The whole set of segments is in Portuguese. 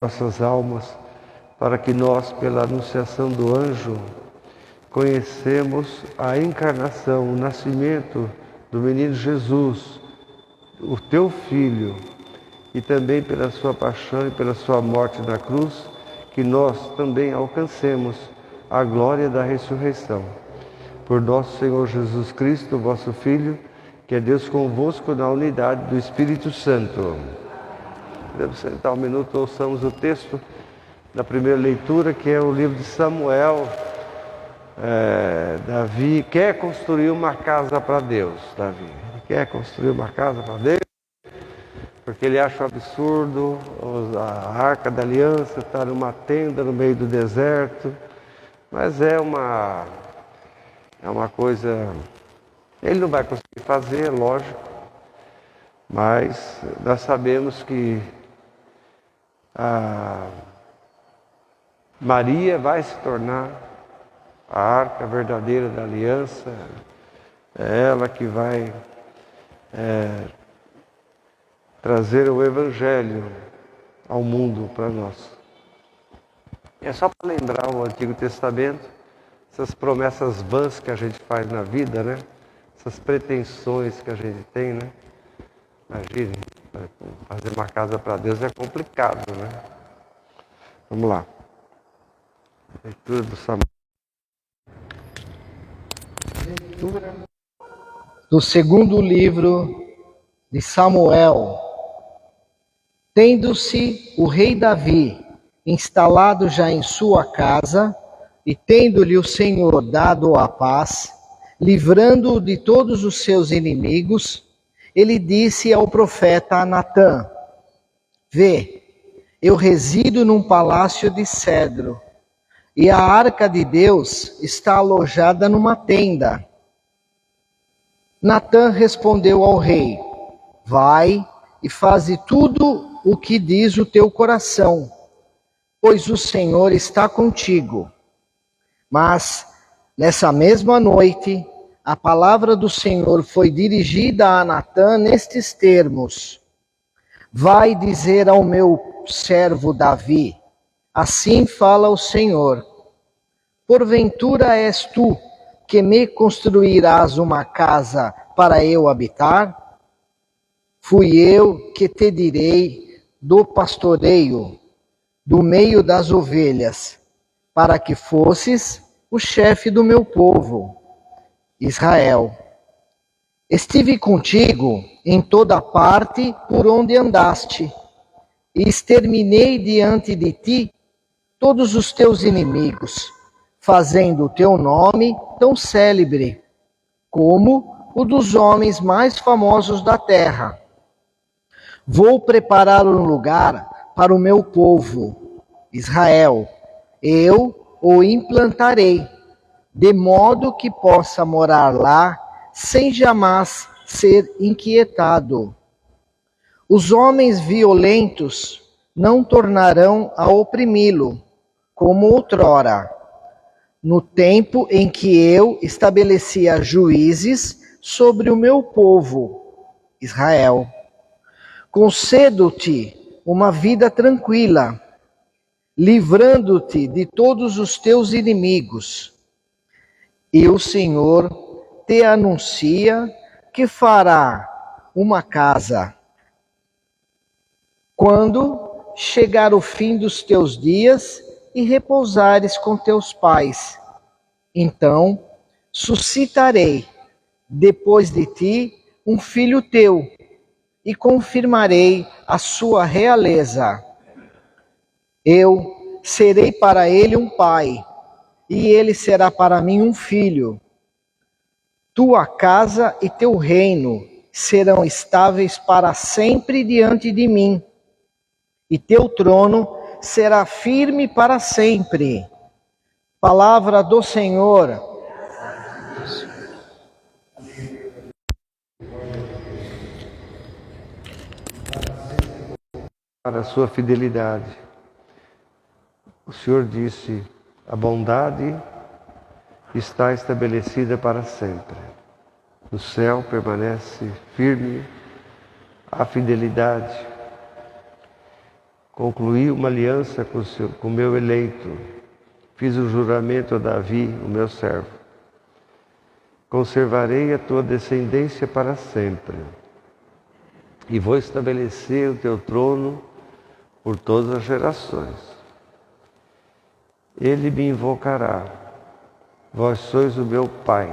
nossas almas, para que nós, pela anunciação do anjo, conhecemos a encarnação, o nascimento do menino Jesus, o teu Filho, e também pela sua paixão e pela sua morte na cruz, que nós também alcancemos a glória da ressurreição. Por nosso Senhor Jesus Cristo, vosso Filho, que é Deus convosco na unidade do Espírito Santo. Podemos sentar um minuto, ouçamos o texto da primeira leitura, que é o livro de Samuel. Davi quer construir uma casa para Deus. Davi quer construir uma casa para Deus, porque ele acha um absurdo a Arca da Aliança estar numa tenda no meio do deserto. Mas é uma coisa, ele não vai conseguir fazer, lógico, mas nós sabemos que a Maria vai se tornar a arca verdadeira da aliança, é ela que vai trazer o Evangelho ao mundo para nós. É só para lembrar o Antigo Testamento, essas promessas vãs que a gente faz na vida, né? Essas pretensões que a gente tem, né? Imagine, fazer uma casa para Deus é complicado, né? Vamos lá. Leitura do Samuel. Leitura do segundo livro de Samuel. Tendo-se o rei Davi instalado já em sua casa, e tendo-lhe o Senhor dado a paz, livrando-o de todos os seus inimigos, ele disse ao profeta Natã: Vê, eu resido num palácio de cedro, e a arca de Deus está alojada numa tenda. Natã respondeu ao rei: Vai e faze tudo o que diz o teu coração, pois o Senhor está contigo. Mas, nessa mesma noite, a palavra do Senhor foi dirigida a Natã nestes termos: Vai dizer ao meu servo Davi, assim fala o Senhor: Porventura és tu que me construirás uma casa para eu habitar? Fui eu que te direi do pastoreio, do meio das ovelhas, para que fosses o chefe do meu povo, Israel. Estive contigo em toda parte por onde andaste, e exterminei diante de ti todos os teus inimigos, fazendo o teu nome tão célebre como o dos homens mais famosos da terra. Vou preparar um lugar para o meu povo, Israel. Eu o implantarei, de modo que possa morar lá sem jamais ser inquietado. Os homens violentos não tornarão a oprimi-lo, como outrora, no tempo em que eu estabelecia juízes sobre o meu povo, Israel. Concedo-te uma vida tranquila, livrando-te de todos os teus inimigos. E o Senhor te anuncia que fará uma casa. Quando chegar o fim dos teus dias e repousares com teus pais, então suscitarei depois de ti um filho teu, e confirmarei a sua realeza. Eu serei para ele um pai, e ele será para mim um filho. Tua casa e teu reino serão estáveis para sempre diante de mim, e teu trono será firme para sempre. Palavra do Senhor. Para a sua fidelidade. O Senhor disse: a bondade está estabelecida para sempre. No céu permanece firme a fidelidade. Concluí uma aliança com o meu eleito. Fiz o juramento a Davi, o meu servo. Conservarei a tua descendência para sempre. E vou estabelecer o teu trono por todas as gerações. Ele me invocará. Vós sois o meu Pai,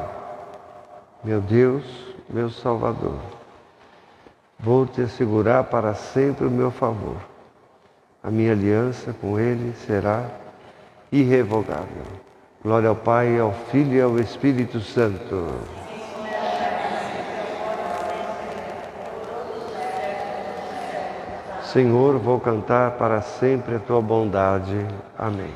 meu Deus, meu Salvador. Vou te assegurar para sempre o meu favor. A minha aliança com ele será irrevogável. Glória ao Pai, ao Filho e ao Espírito Santo. Senhor, vou cantar para sempre a tua bondade. Amém.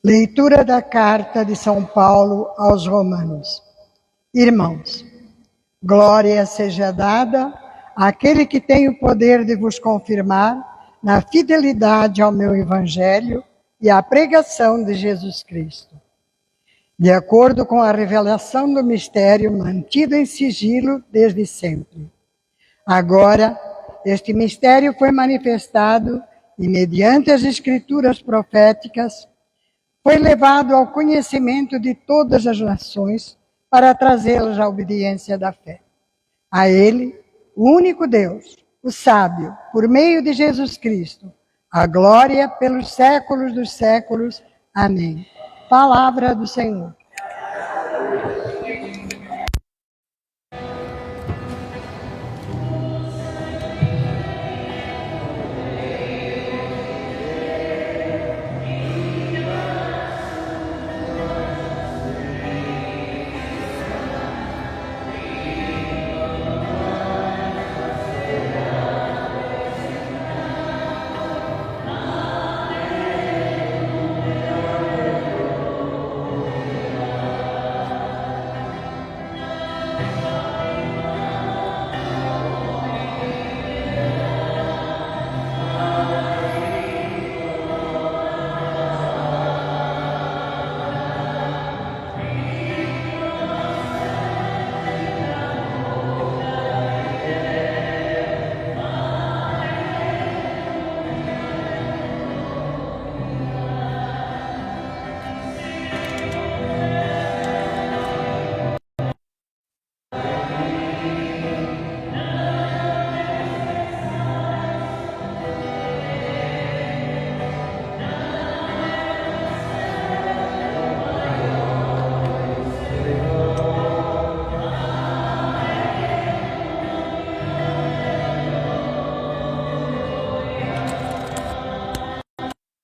Leitura da carta de São Paulo aos Romanos. Irmãos, glória seja dada àquele que tem o poder de vos confirmar na fidelidade ao meu evangelho e à pregação de Jesus Cristo. De acordo com a revelação do mistério mantido em sigilo desde sempre. Agora, este mistério foi manifestado e, mediante as escrituras proféticas, foi levado ao conhecimento de todas as nações para trazê-las à obediência da fé. A Ele, o único Deus, o sábio, por meio de Jesus Cristo, a glória pelos séculos dos séculos. Amém. Palavra do Senhor.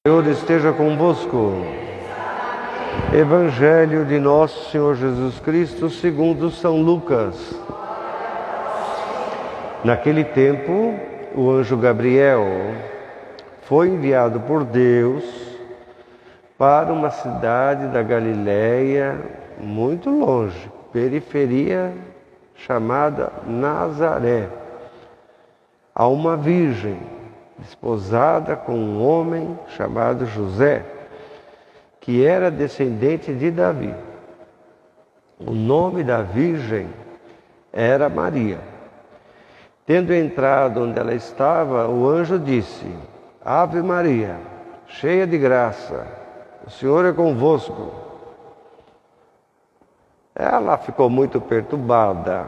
O Senhor esteja convosco. Evangelho de nosso Senhor Jesus Cristo segundo São Lucas. Naquele tempo, o anjo Gabriel foi enviado por Deus para uma cidade da Galileia muito longe, periferia, chamada Nazaré, a uma virgem desposada com um homem chamado José, que era descendente de Davi. O nome da virgem era Maria. Tendo entrado onde ela estava, o anjo disse: Ave Maria, cheia de graça, o Senhor é convosco. Ela ficou muito perturbada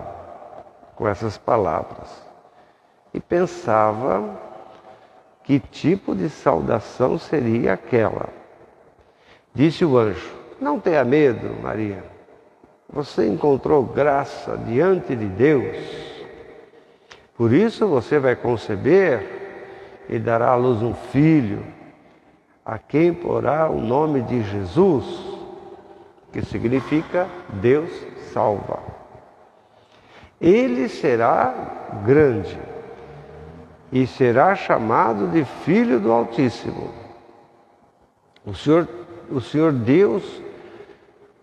com essas palavras e pensava que tipo de saudação seria aquela. Disse o anjo: Não tenha medo, Maria. Você encontrou graça diante de Deus. Por isso você vai conceber e dará à luz um filho, a quem porá o nome de Jesus, que significa Deus salva. Ele será grande e será chamado de Filho do Altíssimo. O Senhor Deus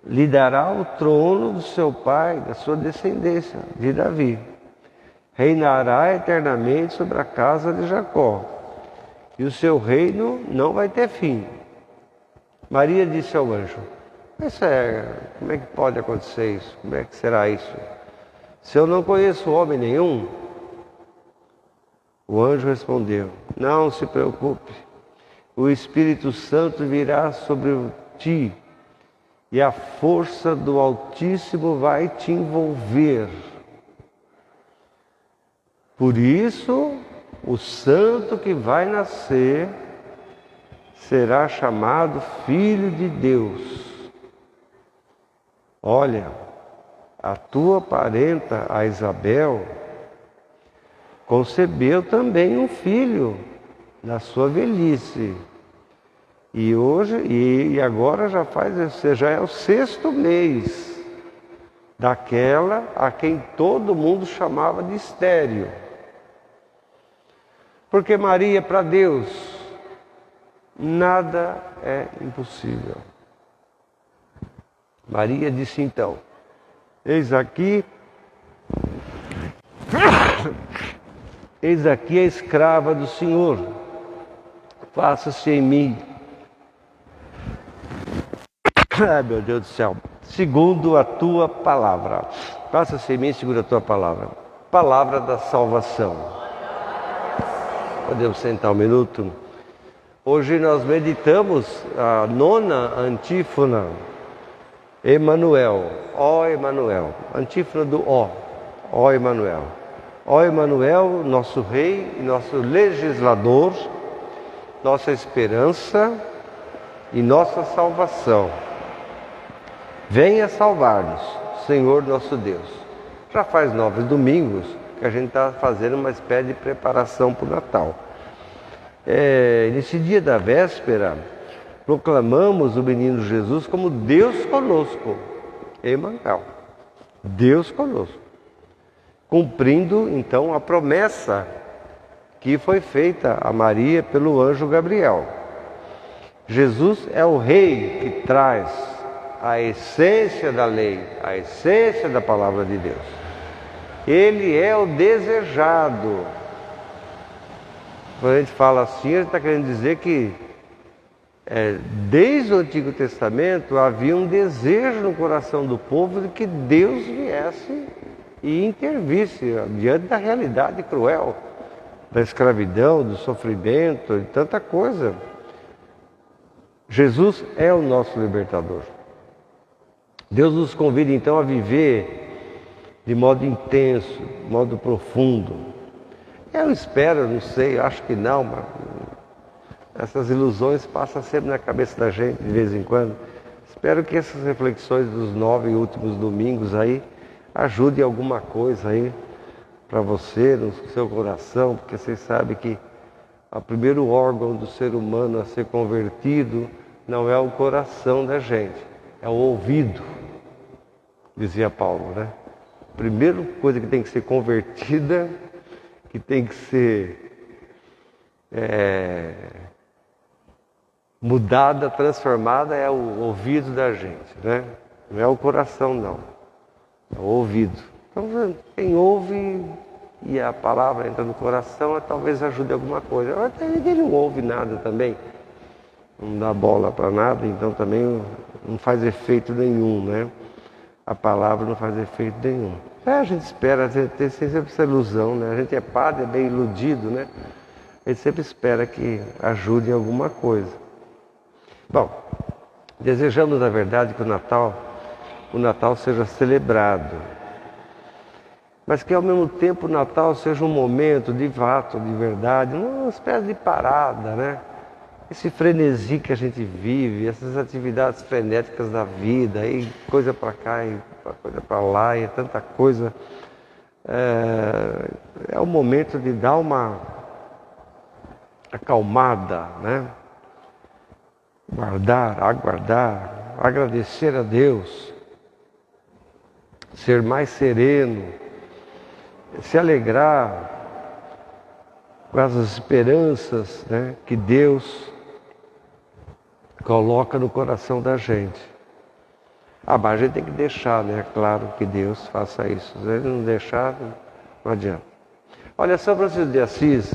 lhe dará o trono do seu pai, da sua descendência, de Davi. Reinará eternamente sobre a casa de Jacó, e o seu reino não vai ter fim. Maria disse ao anjo: como é que pode acontecer isso? Como é que será isso? Se eu não conheço homem nenhum? O anjo respondeu: não se preocupe, o Espírito Santo virá sobre ti e a força do Altíssimo vai te envolver. Por isso, o santo que vai nascer será chamado Filho de Deus. Olha, a tua parenta, a Isabel, concebeu também um filho na sua velhice. E agora já é o 6º mês daquela a quem todo mundo chamava de estéril. Porque Maria, para Deus, nada é impossível. Maria disse então: eis aqui a escrava do Senhor, faça-se em mim. Ai, meu Deus do céu, segundo a tua palavra. Faça-se em mim segundo a tua palavra. Palavra da salvação. Podemos sentar um minuto? Hoje nós meditamos a 9ª antífona. Emanuel, ó Emanuel, antífona do ó Emanuel. Ó Emanuel, nosso rei e nosso legislador, nossa esperança e nossa salvação. Venha salvar-nos, Senhor nosso Deus. Já faz 9 domingos que a gente está fazendo uma espécie de preparação para o Natal. Nesse dia da véspera, proclamamos o menino Jesus como Deus conosco, Emanuel, Deus conosco, cumprindo então a promessa que foi feita a Maria pelo anjo Gabriel. Jesus é o rei que traz a essência da lei, a essência da palavra de Deus. Ele é o desejado. Quando a gente fala assim, a gente está querendo dizer que desde o Antigo Testamento havia um desejo no coração do povo de que Deus viesse e intervisse diante da realidade cruel, da escravidão, do sofrimento, de tanta coisa. Jesus é o nosso libertador. Deus nos convida então a viver de modo intenso, de modo profundo. Eu espero, não sei, acho que não, mas essas ilusões passam sempre na cabeça da gente de vez em quando. Espero que essas reflexões dos 9 últimos domingos aí ajudem alguma coisa aí para você, no seu coração, porque vocês sabem que o primeiro órgão do ser humano a ser convertido não é o coração da gente, é o ouvido, dizia Paulo, né? A primeira coisa que tem que ser convertida, que tem que ser mudada, transformada, é o ouvido da gente, né? Não é o coração, não. É o ouvido. Então, quem ouve e a palavra entra no coração, talvez ajude alguma coisa. Agora, ninguém não ouve nada também, não dá bola para nada, então também não faz efeito nenhum, né? A palavra não faz efeito nenhum. A gente espera, a gente tem sempre essa ilusão, né? A gente é padre, é bem iludido, né? A gente sempre espera que ajude em alguma coisa. Bom, desejamos na verdade que o Natal seja celebrado, mas que ao mesmo tempo o Natal seja um momento de fato, de verdade, uma espécie de parada, né? Esse frenesi que a gente vive, essas atividades frenéticas da vida, aí coisa para cá e coisa para lá, e tanta coisa. É o momento de dar uma acalmada, né? Aguardar, agradecer a Deus, ser mais sereno, se alegrar com as esperanças, né, que Deus coloca no coração da gente. Mas a gente tem que deixar, né? Claro que Deus faça isso. Se ele não deixar, não adianta. Olha, São Francisco de Assis,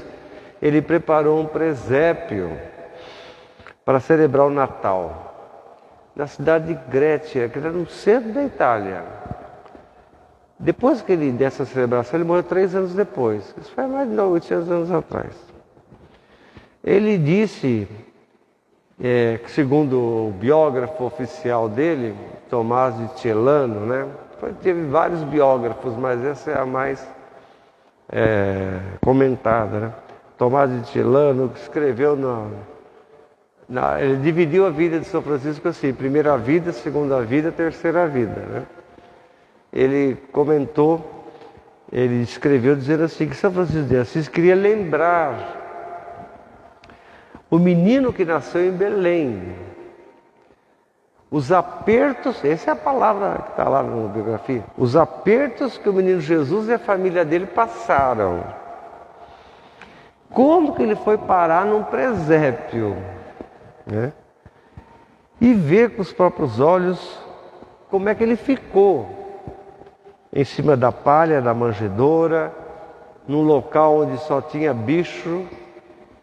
ele preparou um presépio para celebrar o Natal. na cidade de Grécia, que era no centro da Itália. Depois dessa celebração, ele morreu 3 anos depois. Isso foi mais de 800 anos atrás. Ele disse, segundo o biógrafo oficial dele, Tomás de Celano, né? Teve vários biógrafos, mas essa é a mais comentada, né? Tomás de Celano escreveu ele dividiu a vida de São Francisco assim: primeira vida, segunda vida, terceira vida, né? Ele comentou, ele escreveu dizendo assim, que São Francisco de Assis queria lembrar o menino que nasceu em Belém, os apertos, essa é a palavra que está lá na biografia, os apertos que o menino Jesus e a família dele passaram, como que ele foi parar num presépio, né? E ver com os próprios olhos como é que ele ficou em cima da palha, da manjedoura, num local onde só tinha bicho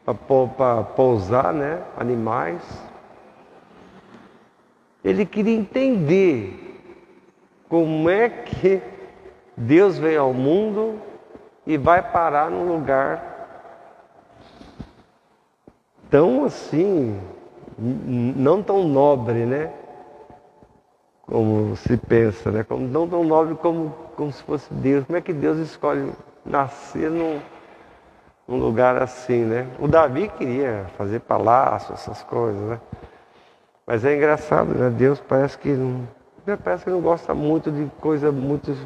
para pousar, né? Animais. Ele queria entender como é que Deus veio ao mundo e vai parar num lugar tão assim, não tão nobre, né? Como se pensa, né? Não tão nobre como se fosse Deus. Como é que Deus escolhe nascer num lugar assim, né? O Davi queria fazer palácio, essas coisas, né? Mas é engraçado, né? Deus parece que não gosta muito de coisa muito,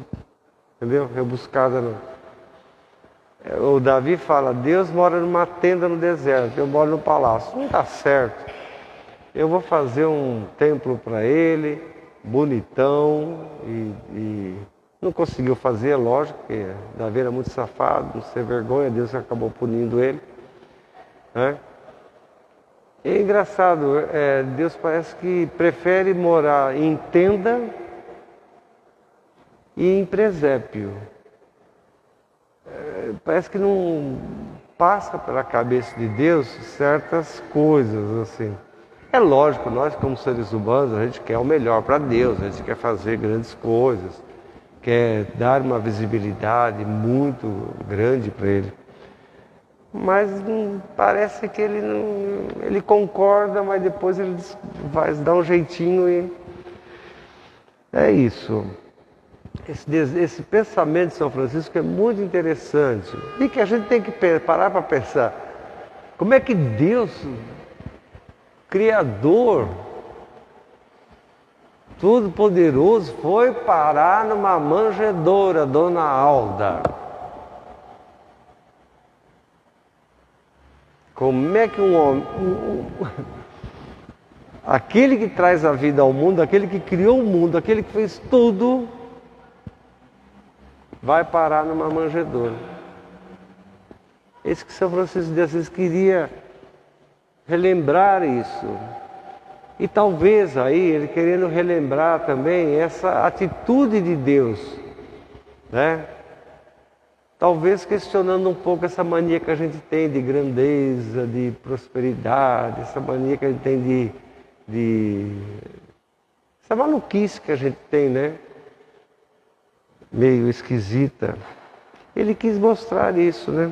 entendeu? Rebuscada, não. O Davi fala, Deus mora numa tenda no deserto, eu moro no palácio. Não dá certo. Eu vou fazer um templo para ele, bonitão, e não conseguiu fazer, lógico, porque Davi era muito safado, não ser vergonha, Deus acabou punindo ele, né? É engraçado, Deus parece que prefere morar em tenda e em presépio. Parece que não passa pela cabeça de Deus certas coisas assim. É lógico, nós como seres humanos, a gente quer o melhor para Deus, a gente quer fazer grandes coisas, quer dar uma visibilidade muito grande para Ele. Mas parece que ele concorda, mas depois ele vai dar um jeitinho e é isso. Esse pensamento de São Francisco é muito interessante e que a gente tem que parar para pensar como é que Deus, Criador, Todo-Poderoso, foi parar numa manjedoura, Dona Alda. Como é que um homem, aquele que traz a vida ao mundo, aquele que criou o mundo, aquele que fez tudo, vai parar numa manjedoura? Esse que São Francisco de Assis queria relembrar isso. E talvez aí ele querendo relembrar também essa atitude de Deus, né? Talvez questionando um pouco essa mania que a gente tem de grandeza, de prosperidade, essa mania que a gente tem essa maluquice que a gente tem, né? Meio esquisita. Ele quis mostrar isso, né?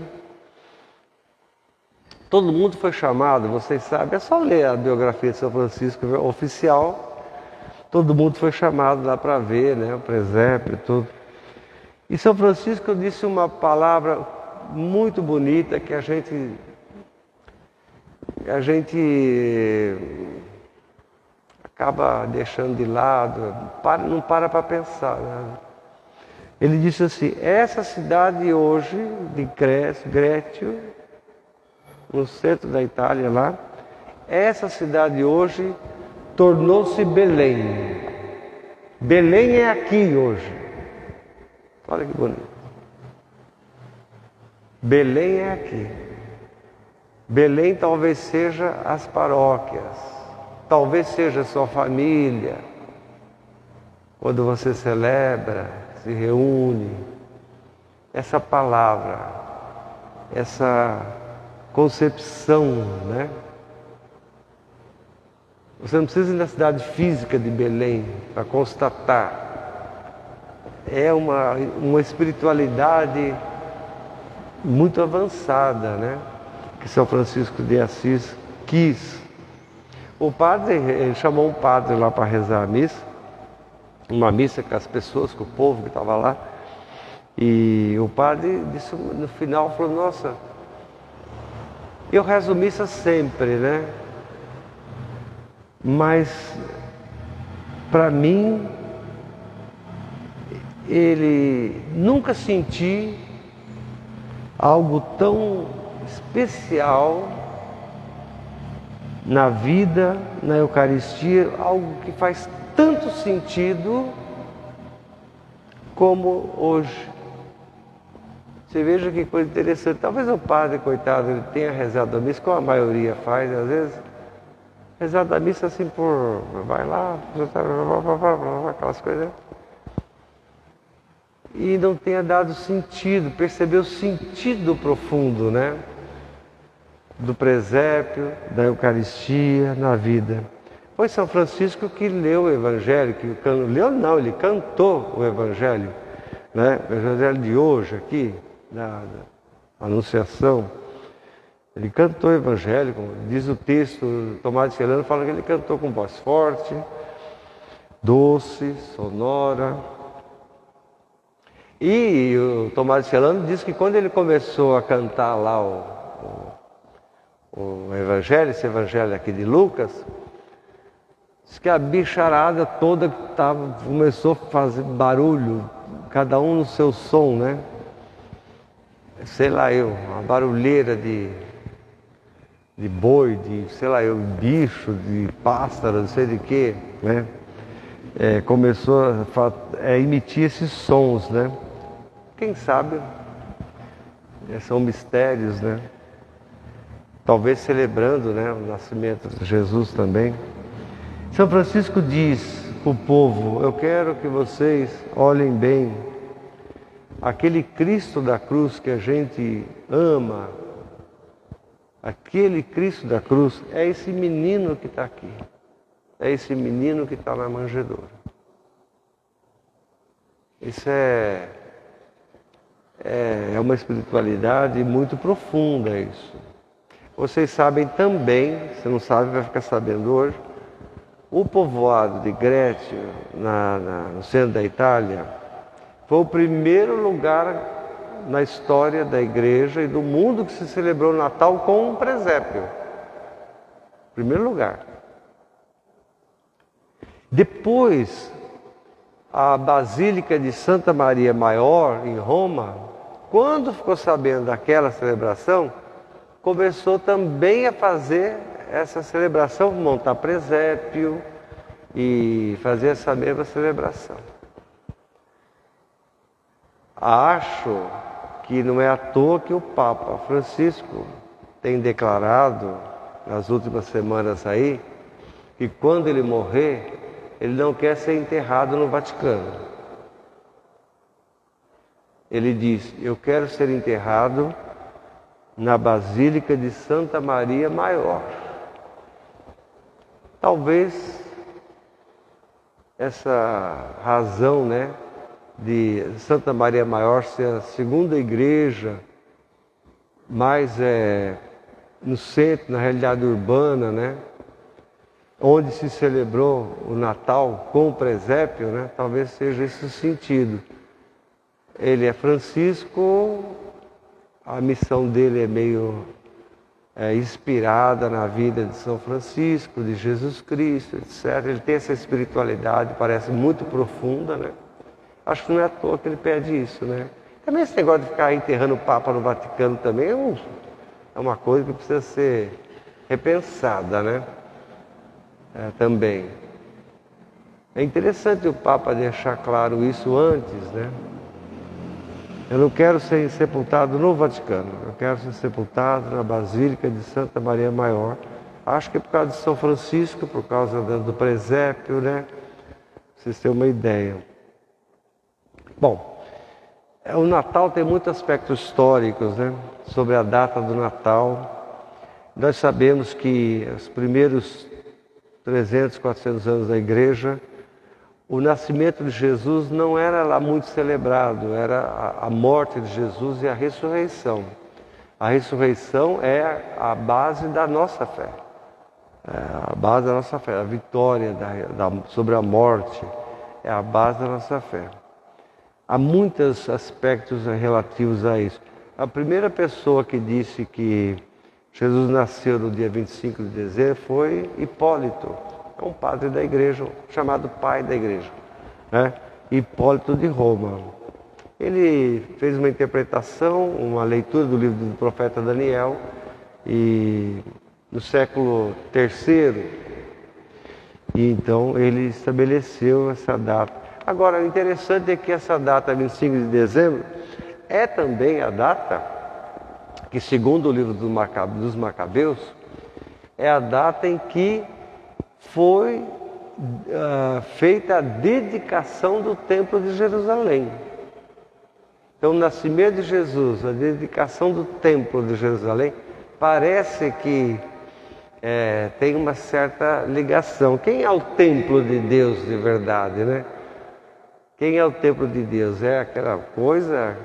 Todo mundo foi chamado, vocês sabem, é só ler a biografia de São Francisco oficial. Todo mundo foi chamado lá para ver, né? O presépio e tudo. E São Francisco disse uma palavra muito bonita que a gente acaba deixando de lado, não para pensar, né? Ele disse assim, essa cidade hoje de Grécio, no centro da Itália lá, essa cidade hoje tornou-se Belém. Belém é aqui hoje. Olha que bonito. Belém é aqui. Belém talvez seja as paróquias, talvez seja a sua família, quando você celebra, se reúne. Essa palavra, essa concepção, né? Você não precisa ir na cidade física de Belém para constatar. É uma espiritualidade muito avançada, né? Que São Francisco de Assis quis. O padre, ele chamou um padre lá para rezar a missa, uma missa com as pessoas, com o povo que estava lá. E o padre disse, no final, falou, nossa, eu rezo missa sempre, né? Mas, para mim, ele nunca senti algo tão especial na vida, na Eucaristia, algo que faz tanto sentido como hoje. Você veja que coisa interessante. Talvez o padre, coitado, ele tenha rezado a missa, como a maioria faz, às vezes, rezado a missa assim por... vai lá, aquelas coisas. E não tenha dado sentido, percebeu o sentido profundo, né? Do presépio, da Eucaristia, na vida. Foi São Francisco que leu o Evangelho, ele cantou o Evangelho, né? O Evangelho de hoje aqui, da Anunciação. Ele cantou o Evangelho, como diz o texto, Tomás de Celano fala que ele cantou com voz forte, doce, sonora. E o Tomás de Celano diz que quando ele começou a cantar lá o Evangelho, esse Evangelho aqui de Lucas, diz que a bicharada toda começou a fazer barulho, cada um no seu som, né? Sei lá uma barulheira de boi, bicho, de pássaro, não sei de quê, né? Começou a emitir esses sons, né? Quem sabe são mistérios, né? Talvez celebrando, né, o nascimento de Jesus também. São Francisco diz para o povo, eu quero que vocês olhem bem, aquele Cristo da cruz que a gente ama, aquele Cristo da cruz é esse menino que está aqui, é esse menino que está na manjedoura. Isso é uma espiritualidade muito profunda, isso. Vocês sabem também, se não sabe, vai ficar sabendo hoje, o povoado de Grécia, no centro da Itália, foi o primeiro lugar na história da igreja e do mundo que se celebrou o Natal com um presépio. Primeiro lugar. Depois, a Basílica de Santa Maria Maior, em Roma, quando ficou sabendo daquela celebração, começou também a fazer essa celebração, montar presépio e fazer essa mesma celebração. Acho que não é à toa que o Papa Francisco tem declarado nas últimas semanas aí que quando ele morrer, ele não quer ser enterrado no Vaticano. Ele diz, eu quero ser enterrado na Basílica de Santa Maria Maior. Talvez essa razão, né, de Santa Maria Maior ser a segunda igreja mais no centro, na realidade urbana, né, onde se celebrou o Natal com o presépio, né, talvez seja esse o sentido. Ele é Francisco, a missão dele é meio inspirada na vida de São Francisco, de Jesus Cristo, etc. Ele tem essa espiritualidade, parece muito profunda, né? Acho que não é à toa que ele pede isso, né? Também esse negócio de ficar enterrando o Papa no Vaticano também é uma coisa que precisa ser repensada, né? Também. É interessante o Papa deixar claro isso antes, né? Eu não quero ser sepultado no Vaticano, eu quero ser sepultado na Basílica de Santa Maria Maior. Acho que é por causa de São Francisco, por causa do presépio, né? Pra vocês terem uma ideia. Bom, o Natal tem muitos aspectos históricos, né? Sobre a data do Natal. Nós sabemos que os primeiros 300, 400 anos da igreja, o nascimento de Jesus não era lá muito celebrado, era a morte de Jesus e a ressurreição. A ressurreição é a base da nossa fé. É a base da nossa fé, a vitória sobre a morte é a base da nossa fé. Há muitos aspectos relativos a isso. A primeira pessoa que disse que Jesus nasceu no dia 25 de dezembro foi Hipólito, é um padre da igreja, chamado pai da igreja, né? Hipólito de Roma. Ele fez uma interpretação, uma leitura do livro do profeta Daniel, e no século III, e então ele estabeleceu essa data. Agora, o interessante é que essa data, 25 de dezembro, é também a data que, segundo o livro dos Macabeus, é a data em que foi feita a dedicação do Templo de Jerusalém. Então, o nascimento de Jesus, a dedicação do Templo de Jerusalém, parece que tem uma certa ligação. Quem é o templo de Deus de verdade, né? Quem é o templo de Deus? É aquela coisa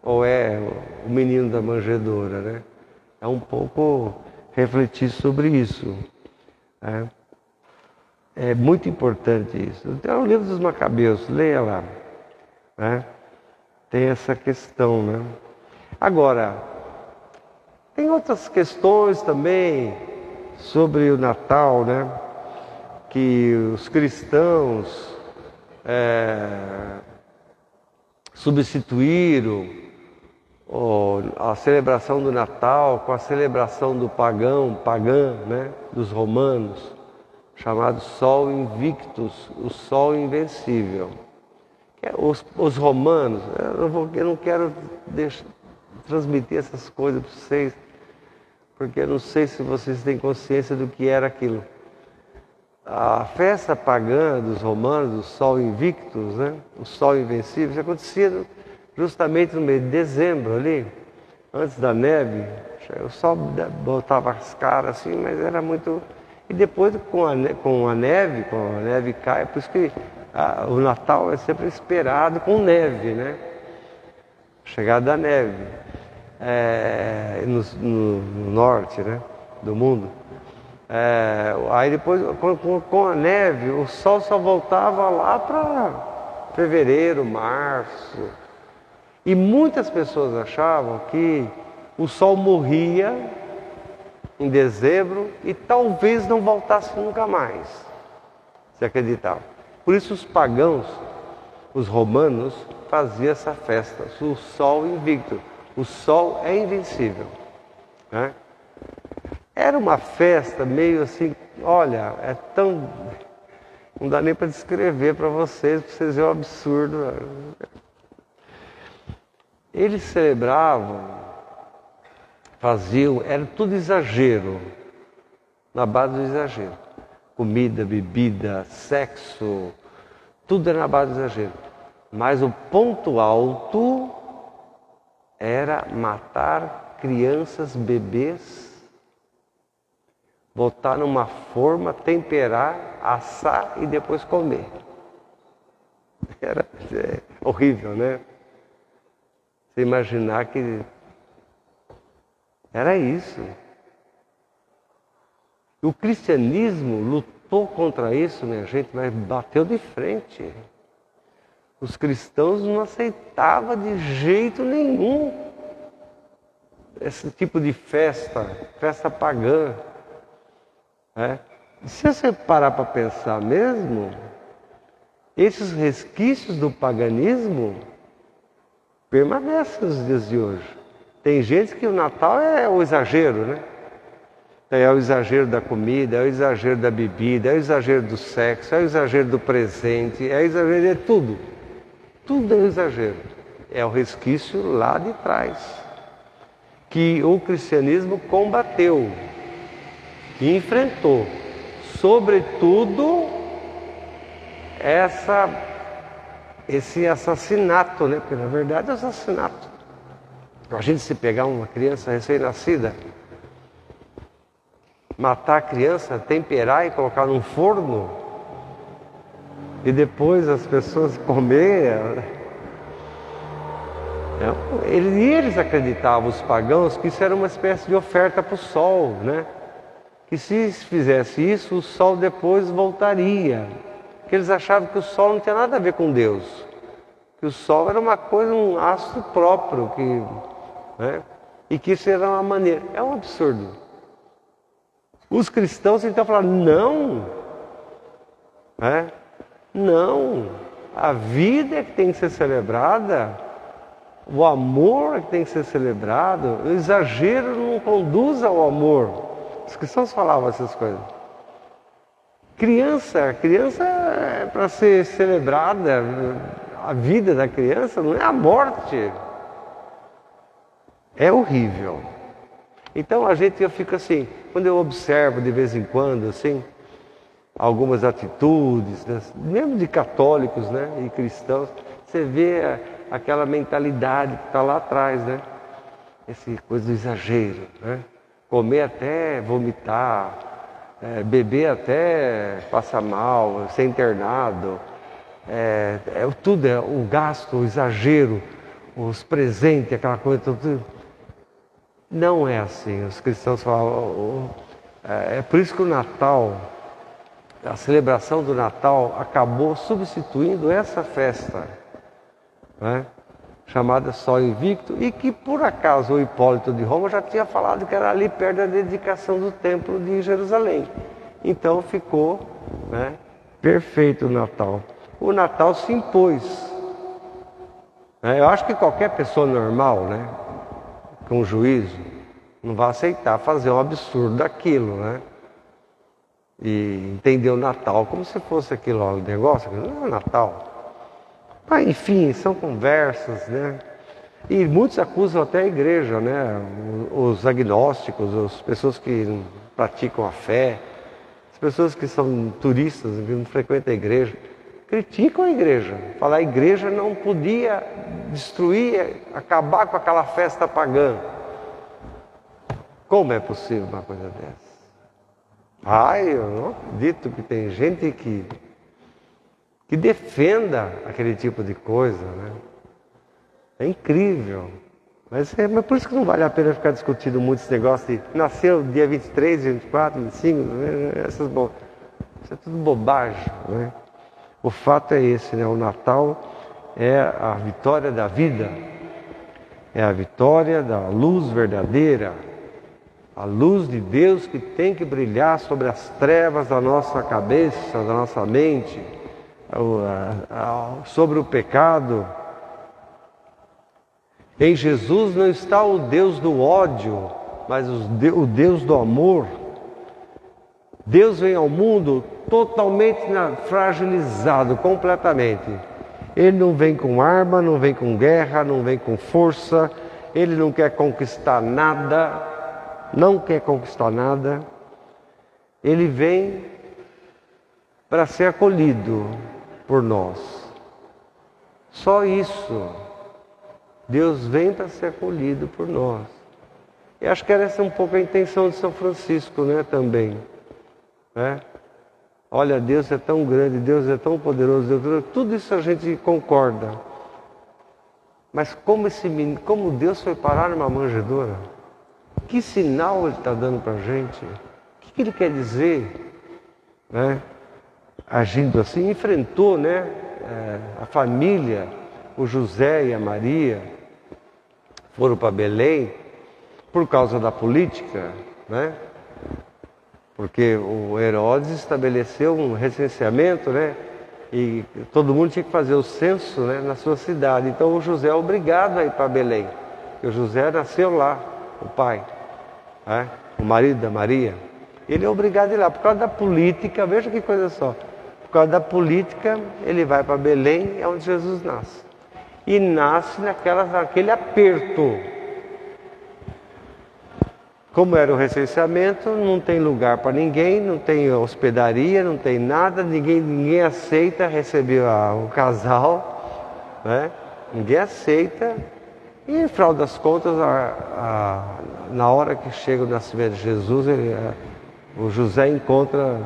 ou é o menino da manjedoura, né? É um pouco refletir sobre isso, né? É muito importante isso. Então, o livro dos Macabeus, leia lá, né? Tem essa questão, né? Agora, tem outras questões também sobre o Natal, né? Que os cristãos substituíram a celebração do Natal com a celebração do pagã, né? Dos romanos, chamado Sol Invictus, o Sol Invencível. Os romanos, eu não quero transmitir essas coisas para vocês, porque eu não sei se vocês têm consciência do que era aquilo. A festa pagã dos romanos, o Sol Invictus, né? O Sol Invencível, isso acontecia justamente no mês de dezembro ali, antes da neve. O sol botava as caras assim, mas era muito... E depois com a neve cai, por isso que o Natal é sempre esperado com neve, né? Chegada da neve. No norte, né, do mundo. Aí depois, com a neve, o sol só voltava lá para fevereiro, março. E muitas pessoas achavam que o sol morria em dezembro e talvez não voltasse nunca mais. Você acreditava? Por isso os pagãos, os romanos, faziam essa festa, o Sol Invicto. O sol é invencível, né? Era uma festa meio assim, olha, não dá nem para descrever para vocês verem o absurdo. Eles celebravam, era tudo exagero, na base do exagero. Comida, bebida, sexo, tudo era na base do exagero. Mas o ponto alto era matar crianças, bebês, botar numa forma, temperar, assar e depois comer. Era horrível, né? Você imaginar que era isso. E o cristianismo lutou contra isso, minha gente, mas bateu de frente. Os cristãos não aceitavam de jeito nenhum esse tipo de festa pagã. E se você parar para pensar mesmo, esses resquícios do paganismo permanecem nos dias de hoje. Tem gente que o Natal é o exagero, né? É o exagero da comida, é o exagero da bebida, é o exagero do sexo, é o exagero do presente, é o exagero de tudo. Tudo é um exagero. É o resquício lá de trás, que o cristianismo combateu e enfrentou, sobretudo esse assassinato, né? Porque na verdade é assassinato. A gente se pegar uma criança recém-nascida matar a criança, temperar e colocar num forno, e depois as pessoas comer. Eles acreditavam, os pagãos, que isso era uma espécie de oferta para o sol, né? Que se fizesse isso, o sol depois voltaria. Que eles achavam que o sol não tinha nada a ver com Deus. Que o sol era uma coisa, um astro próprio, né? E que isso era uma maneira. É um absurdo. Os cristãos então falaram, não. Não. A vida é que tem que ser celebrada. O amor é que tem que ser celebrado. O exagero não conduz ao amor. Os cristãos falavam essas coisas. Criança é para ser celebrada. A vida da criança não é a morte. É horrível. Então eu fico assim, quando eu observo de vez em quando, assim, algumas atitudes, né, mesmo de católicos, né, e cristãos, você vê aquela mentalidade que está lá atrás, né? Essa coisa do exagero, né? Comer até vomitar, beber até passar mal, ser internado, tudo é o gasto, o exagero, os presentes, aquela coisa, tudo. Não é assim. Os cristãos falam, é por isso que o Natal, a celebração do Natal acabou substituindo essa festa, né? Chamada Sol Invicto, e que por acaso o Hipólito de Roma já tinha falado que era ali perto da dedicação do templo de Jerusalém. Então ficou, né, perfeito o Natal. O Natal se impôs. Eu acho que qualquer pessoa normal, né, com juízo, não vai aceitar fazer um absurdo daquilo, né? E entender o Natal como se fosse aquilo, o negócio, não é Natal. Enfim, são conversas, né? E muitos acusam até a igreja, né? Os agnósticos, as pessoas que não praticam a fé, as pessoas que são turistas, que não frequentam a igreja, criticam a igreja. Falar a igreja não podia destruir, acabar com aquela festa pagã. Como é possível uma coisa dessa? Eu não acredito que tem gente que defenda aquele tipo de coisa, né? É incrível. Mas por isso que não vale a pena ficar discutindo muito esse negócio de nasceu dia 23, 24, 25, isso é tudo bobagem, né? O fato é esse, né? O Natal é a vitória da vida, é a vitória da luz verdadeira, a luz de Deus que tem que brilhar sobre as trevas da nossa cabeça, da nossa mente, sobre o pecado. Em Jesus não está o Deus do ódio, mas o Deus do amor. Deus vem ao mundo totalmente fragilizado, completamente. Ele não vem com arma, não vem com guerra, não vem com força. Ele não quer conquistar nada, não quer conquistar nada. Ele vem para ser acolhido por nós. Só isso. Deus vem para ser acolhido por nós. E acho que essa é um pouco a intenção de São Francisco, né, também. Olha, Deus é tão grande, Deus é tão poderoso, tudo isso a gente concorda. Mas como Deus foi parar numa manjedoura? Que sinal Ele está dando para a gente? O que Ele quer dizer? Agindo assim, enfrentou, né, a família, o José e a Maria, foram para Belém por causa da política, né? Porque o Herodes estabeleceu um recenseamento, né? E todo mundo tinha que fazer o censo, né, na sua cidade. Então o José é obrigado a ir para Belém. E o José nasceu lá, o pai, o marido da Maria. Ele é obrigado a ir lá por causa da política. Veja que coisa só. Por causa da política, ele vai para Belém, é onde Jesus nasce. E nasce naquele aperto. Como era o recenseamento, não tem lugar para ninguém, não tem hospedaria, não tem nada, ninguém aceita receber o casal, né? Ninguém aceita. E, no final das contas, na hora que chega o nascimento de Jesus, o José encontra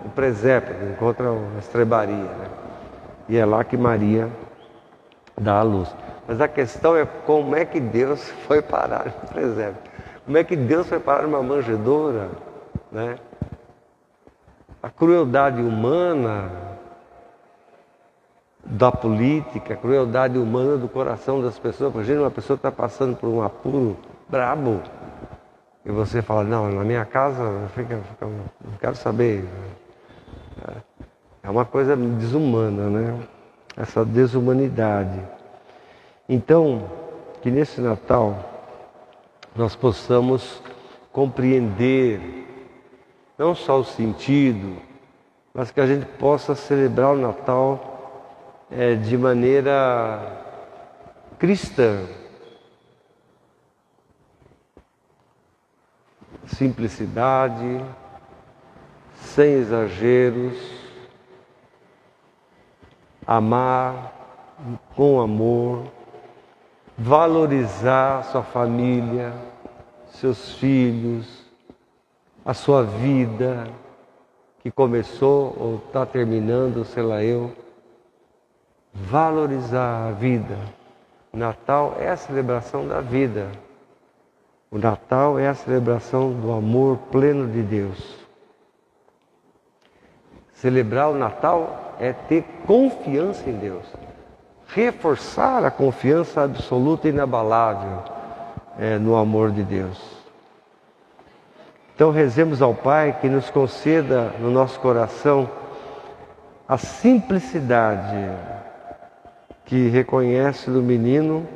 o presépio, encontra a estrebaria, né? E é lá que Maria dá a luz. Mas a questão é como é que Deus foi parar no presépio? Como é que Deus foi parar numa manjedoura, né? A crueldade humana da política, a crueldade humana do coração das pessoas. Imagina uma pessoa que está passando por um apuro brabo e você fala, não, na minha casa, não quero saber. É uma coisa desumana, né? Essa desumanidade. Então, que nesse Natal nós possamos compreender não só o sentido, mas que a gente possa celebrar o Natal de maneira cristã. Simplicidade, sem exageros, amar com amor, valorizar sua família, seus filhos, a sua vida que começou ou está terminando, sei lá eu. Valorizar a vida. O Natal é a celebração da vida. O Natal é a celebração do amor pleno de Deus. Celebrar o Natal é ter confiança em Deus. Reforçar a confiança absoluta e inabalável no amor de Deus. Então rezemos ao Pai que nos conceda no nosso coração a simplicidade que reconhece no menino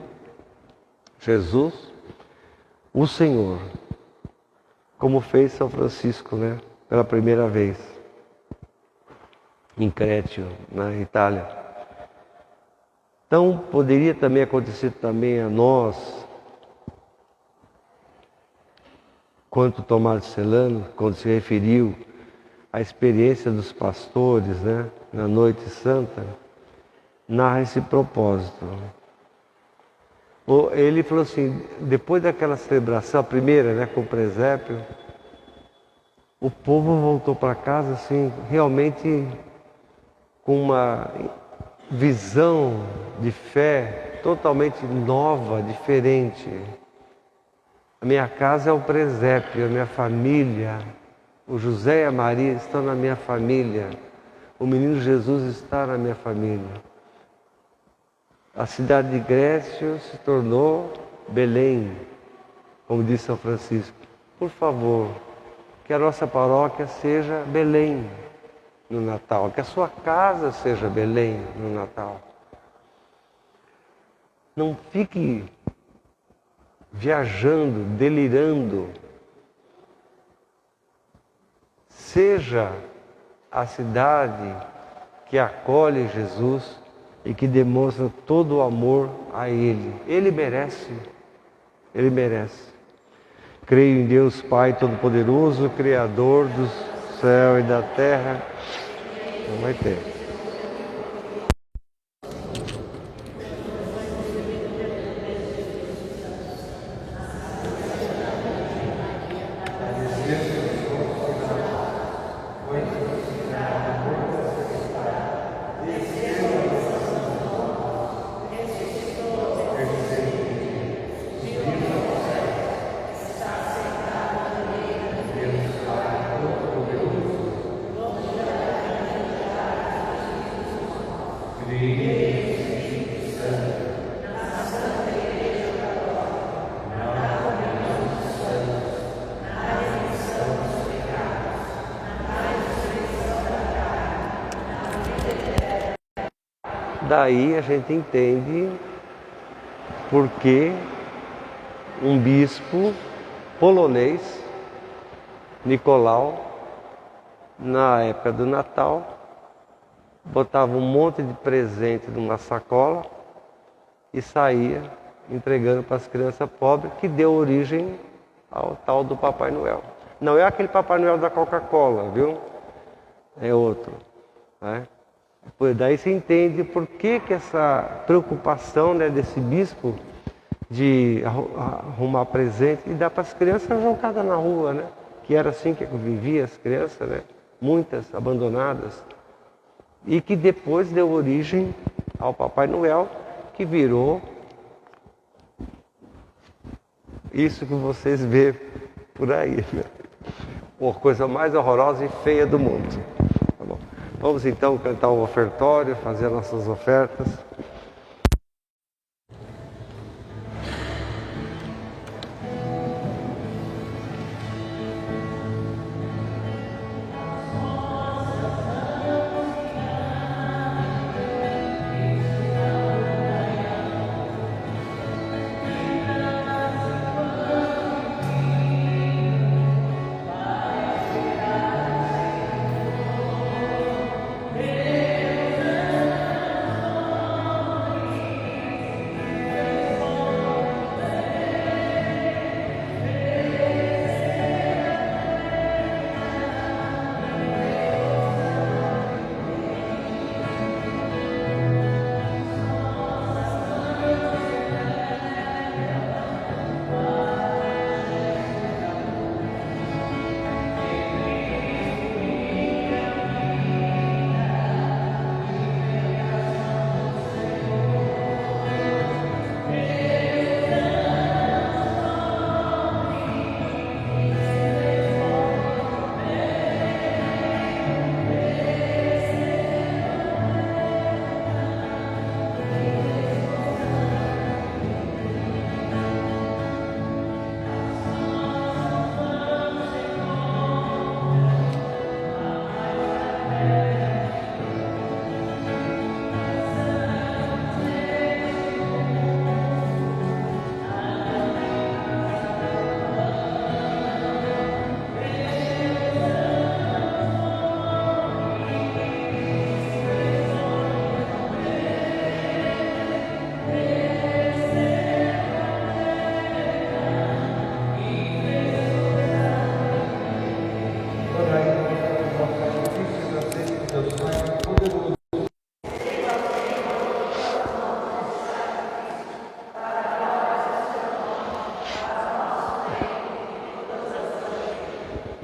Jesus o Senhor, como fez São Francisco, né? Pela primeira vez, em Crétio, na Itália. Então, poderia também acontecer também a nós, quanto Tomás de Celano, quando se referiu à experiência dos pastores, né? Na Noite Santa, narra esse propósito. Ele falou assim, depois daquela celebração, a primeira, né, com o presépio, o povo voltou para casa assim, realmente com uma visão de fé totalmente nova, diferente. A minha casa é o presépio, a minha família, o José e a Maria estão na minha família, o menino Jesus está na minha família. A cidade de Grécio se tornou Belém, como disse São Francisco. Por favor, que a nossa paróquia seja Belém no Natal, que a sua casa seja Belém no Natal. Não fique viajando, delirando. Seja a cidade que acolhe Jesus e que demonstra todo o amor a Ele. Ele merece. Ele merece. Creio em Deus Pai Todo-Poderoso, Criador do céu e da terra. Não vai ter. Daí a gente entende por que um bispo polonês, Nicolau, na época do Natal, botava um monte de presente numa sacola e saía entregando para as crianças pobres, que deu origem ao tal do Papai Noel. Não é aquele Papai Noel da Coca-Cola, viu? É outro, né? Daí se entende por que essa preocupação, né, desse bispo de arrumar presente e dar para as crianças jogadas na rua, né? que era assim que vivia as crianças, né? Muitas abandonadas, e que depois deu origem ao Papai Noel, que virou isso que vocês vê por aí, né? A coisa mais horrorosa e feia do mundo. Tá bom? Vamos então cantar o ofertório, fazer nossas ofertas.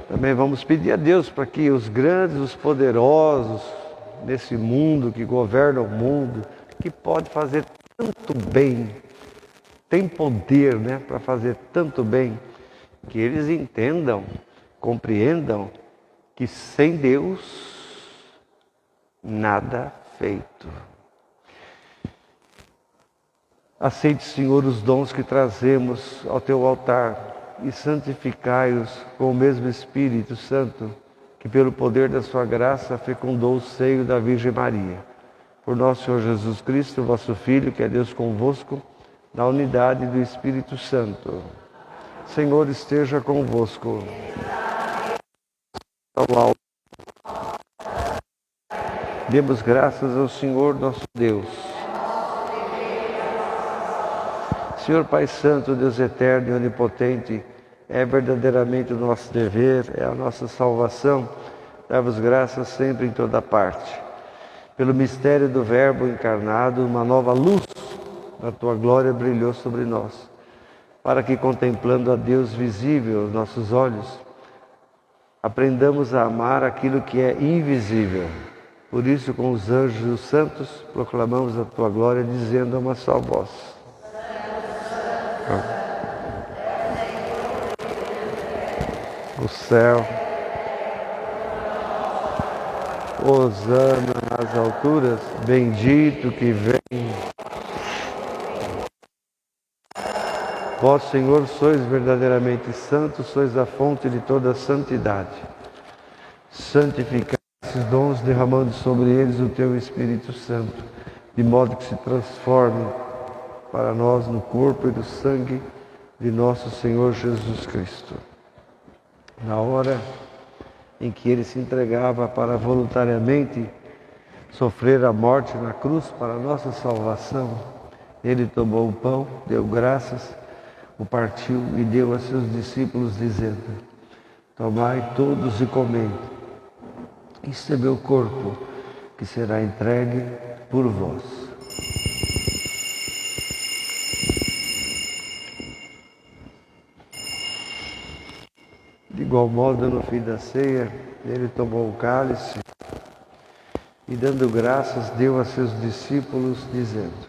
Também vamos pedir a Deus para que os grandes, os poderosos nesse mundo, que governa o mundo, que pode fazer tanto bem, tem poder, né, para fazer tanto bem, que eles entendam, compreendam que sem Deus nada feito. Aceite, Senhor, os dons que trazemos ao Teu altar e santificai-os com o mesmo Espírito Santo, que pelo poder da Sua graça fecundou o seio da Virgem Maria. Por nosso Senhor Jesus Cristo, vosso Filho, que é Deus convosco, na unidade do Espírito Santo. Senhor esteja convosco. Demos graças ao Senhor nosso Deus. Senhor Pai Santo, Deus eterno e onipotente, é verdadeiramente o nosso dever, é a nossa salvação, dar-vos graças sempre em toda parte. Pelo mistério do Verbo encarnado, uma nova luz da Tua glória brilhou sobre nós, para que, contemplando a Deus visível aos nossos olhos, aprendamos a amar aquilo que é invisível. Por isso, com os anjos e os santos, proclamamos a Tua glória, dizendo a uma só voz. O céu, hosana nas alturas, bendito que vem. Vós, Senhor, sois verdadeiramente santos, sois a fonte de toda a santidade. Santificai esses dons, derramando sobre eles o Teu Espírito Santo, de modo que se transformem para nós no corpo e no sangue de nosso Senhor Jesus Cristo. Na hora em que Ele se entregava para voluntariamente sofrer a morte na cruz para a nossa salvação, Ele tomou o pão, deu graças, o partiu e deu a seus discípulos, dizendo: tomai todos e comei, isto é meu corpo, que será entregue por vós. De igual modo, no fim da ceia, ele tomou o cálice e, dando graças, deu a seus discípulos, dizendo: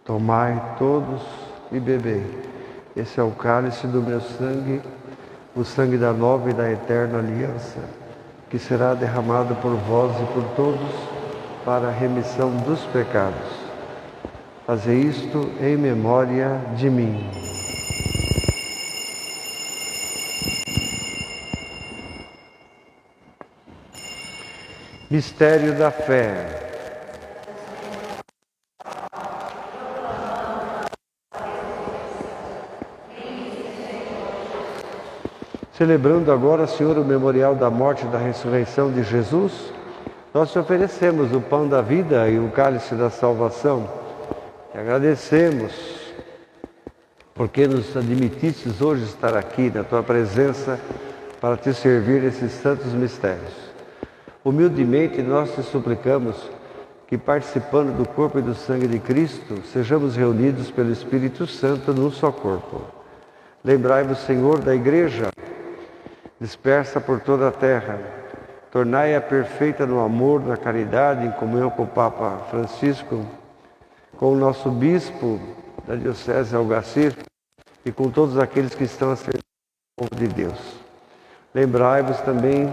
tomai todos e bebei. Esse é o cálice do meu sangue, o sangue da nova e da eterna aliança, que será derramado por vós e por todos para a remissão dos pecados. Fazei isto em memória de mim. Mistério da fé. Celebrando agora, Senhor, o memorial da morte e da ressurreição de Jesus, nós te oferecemos o pão da vida e o cálice da salvação. Te agradecemos porque nos admitistes hoje estar aqui na tua presença para te servir esses santos mistérios. Humildemente nós te suplicamos que, participando do corpo e do sangue de Cristo, sejamos reunidos pelo Espírito Santo num só corpo. Lembrai-vos, Senhor, da Igreja dispersa por toda a terra. Tornai-a perfeita no amor, na caridade, em comunhão com o Papa Francisco, com o nosso Bispo da Diocese Algacir e com todos aqueles que estão a servir o povo de Deus. Lembrai-vos também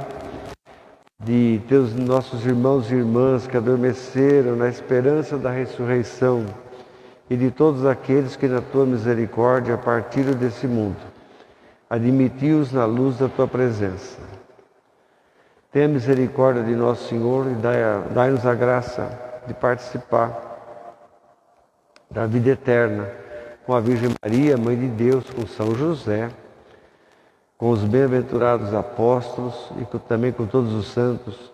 de teus nossos irmãos e irmãs que adormeceram na esperança da ressurreição e de todos aqueles que na tua misericórdia partiram desse mundo. Admiti-os na luz da tua presença. Tenha misericórdia de nosso Senhor e dai-nos a graça de participar da vida eterna com a Virgem Maria, Mãe de Deus, com São José, com os bem-aventurados apóstolos e também com todos os santos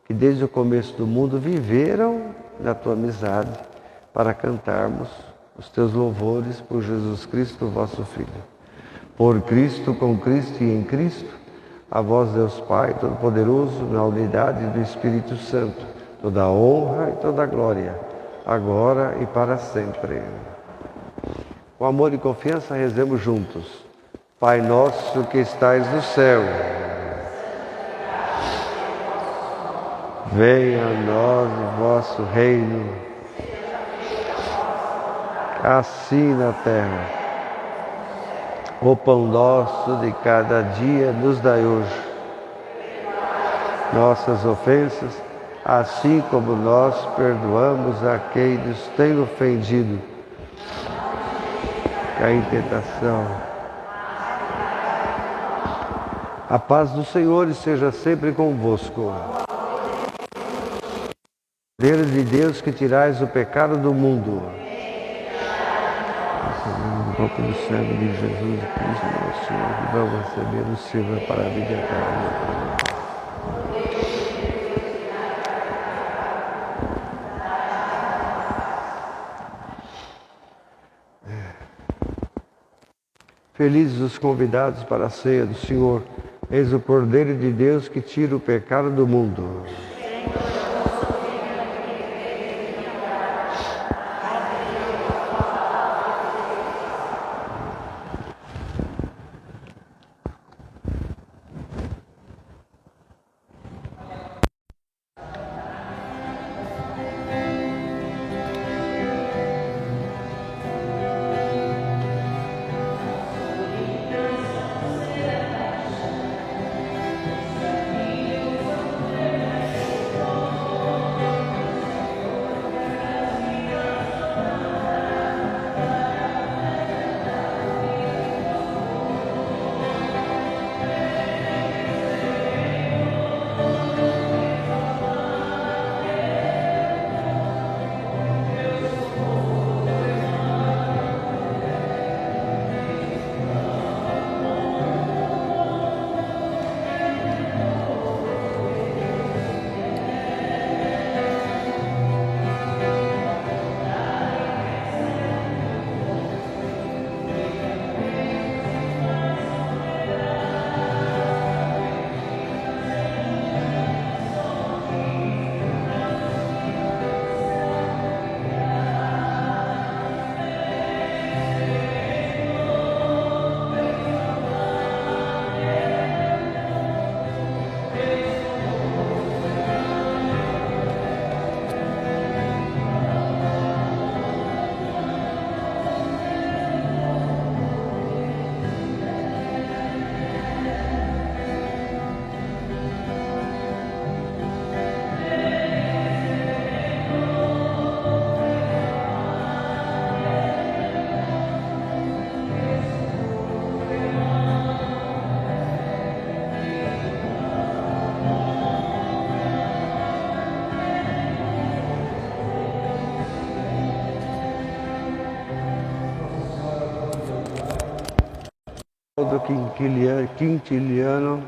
que desde o começo do mundo viveram na tua amizade para cantarmos os teus louvores por Jesus Cristo, vosso Filho. Por Cristo, com Cristo e em Cristo, a vós, Deus Pai Todo-Poderoso, na unidade do Espírito Santo, toda a honra e toda a glória, agora e para sempre. Com amor e confiança rezemos juntos. Pai nosso que estais no céu, venha a nós o vosso reino, assim na terra. O pão nosso de cada dia nos dai hoje. Nossas ofensas, assim como nós perdoamos a quem nos tem ofendido. Caí em tentação. A paz do Senhor esteja sempre convosco. Deus de Deus que tirais o pecado do mundo. No corpo do sangue de Jesus Cristo, nosso Senhor, que vamos receber o sirva para a vida eterna. Felizes os convidados para a ceia do Senhor. Eis o Cordeiro de Deus que tira o pecado do mundo. do Quintiliano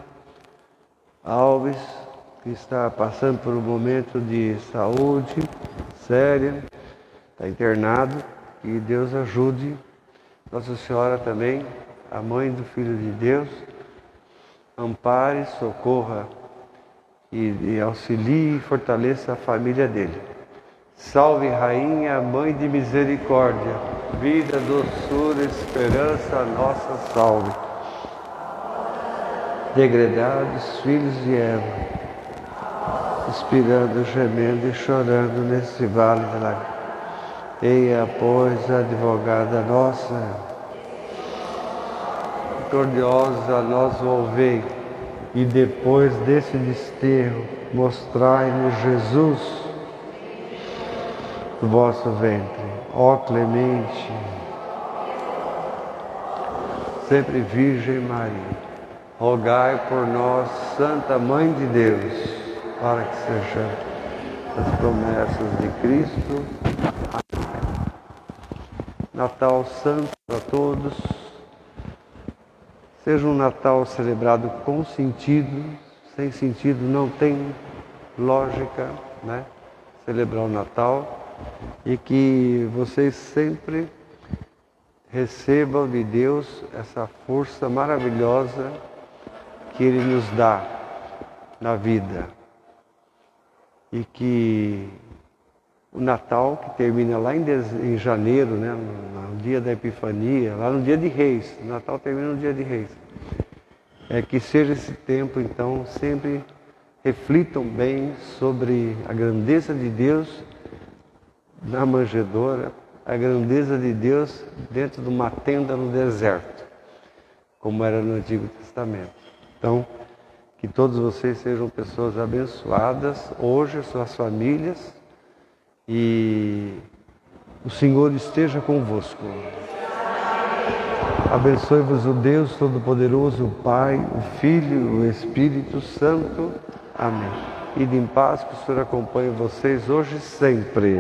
Alves, que está passando por um momento de saúde séria, está internado, e Deus ajude. Nossa Senhora também, a mãe do Filho de Deus, ampare, socorra e auxilie e fortaleça a família dele. Salve, Rainha, Mãe de Misericórdia, vida, doçura, esperança, nossa salve. Degredados, filhos de Eva, expirando, gemendo e chorando nesse vale de lágrimas. Eia, pois, advogada nossa, misericordiosa, nós ouvei, e depois desse desterro, mostrai-nos Jesus, do vosso ventre. Ó clemente, sempre Virgem Maria, rogai por nós, Santa Mãe de Deus, para que sejamos as promessas de Cristo. Amém. Natal Santo a todos. Seja um Natal celebrado com sentido. Sem sentido não tem lógica, né? Celebrar o Natal. E que vocês sempre recebam de Deus essa força maravilhosa que Ele nos dá na vida. E que o Natal, que termina lá em janeiro, né, no dia da Epifania, lá no dia de Reis, o Natal termina no dia de Reis, que seja esse tempo, então, sempre reflitam bem sobre a grandeza de Deus na manjedoura, a grandeza de Deus dentro de uma tenda no deserto, como era no Antigo Testamento. Então, que todos vocês sejam pessoas abençoadas, hoje, suas famílias, e o Senhor esteja convosco. Abençoe-vos o Deus Todo-Poderoso, o Pai, o Filho e o Espírito Santo. Amém. Ide em paz, que o Senhor acompanhe vocês hoje e sempre.